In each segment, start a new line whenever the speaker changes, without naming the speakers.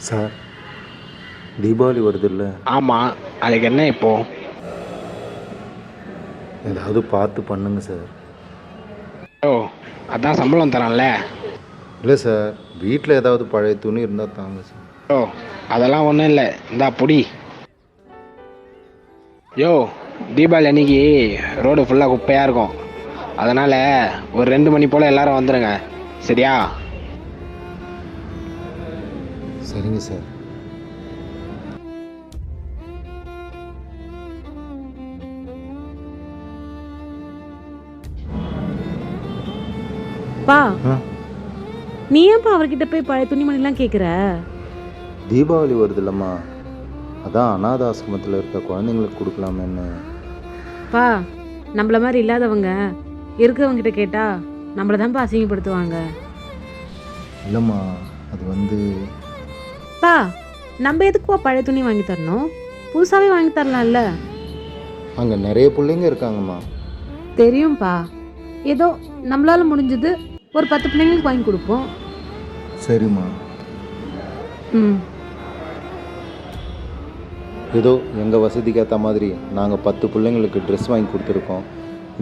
Sir, Deepavali வருதுல்ல,
ஆமாம், அதுக்கு என்ன இப்போது?
ஏதாவது பார்த்து பண்ணுங்க சார்.
ஓ, அதான் சம்பளம் தரான்ல.
இல்லை சார், வீட்டில் ஏதாவது பழைய துணி இருந்தால் தாங்க சார்.
ஓ, அதெல்லாம் ஒன்றும் இல்லை, இந்தா பொடி. யோ, தீபாவளி அன்னைக்கு ரோடு ஃபுல்லாக குப்பையாக இருக்கும். அதனால் ஒரு 2 மணி போல் எல்லாரும் வந்துடுங்க, சரியா?
சரிங்க சார்.
பா,
ஆ,
நீ ஏன்ப்பா அவர்கிட்ட போய் பழைய துணிமணிலாம் கேட்குற?
தீபாவளி வருதுல்லம்மா, அதான் அனாத ஆசிரமத்தில் இருக்க குழந்தைங்களுக்கு கொடுக்கலாமேன்னு.
பா, நம்மள மாதிரி இல்லாதவங்க இருக்கிறவங்கிட்ட கேட்டா நம்மள தான்ப்பா அசிங்கப்படுத்துவாங்க.
இல்லைம்மா, அது வந்து
பா, நம்ம எதுக்குப்பா பழைய துணி வாங்கி தரணும்? புதுசாகவே வாங்கி தரலாம்ல.
அங்கே நிறைய பிள்ளைங்க இருக்காங்கம்மா.
தெரியும்ப்பா, ஏதோ நம்மளால முடிஞ்சது ஒரு 10 பிள்ளைங்களுக்கு வாங்கி கொடுப்போம்.
சரிம்மா,
ம்.
ஏதோ எங்கள் வசதிக்கு ஏற்ற மாதிரி நாங்கள் 10 பிள்ளைங்களுக்கு ட்ரெஸ் வாங்கி கொடுத்துருக்கோம்.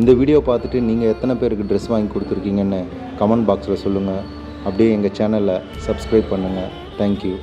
இந்த வீடியோ பார்த்துட்டு நீங்கள் எத்தனை பேருக்கு ட்ரெஸ் வாங்கி கொடுத்துருக்கீங்கன்னு கமெண்ட் பாக்ஸில் சொல்லுங்கள். அப்படியே எங்கள் சேனலை சப்ஸ்கிரைப் பண்ணுங்கள். தேங்க்யூ.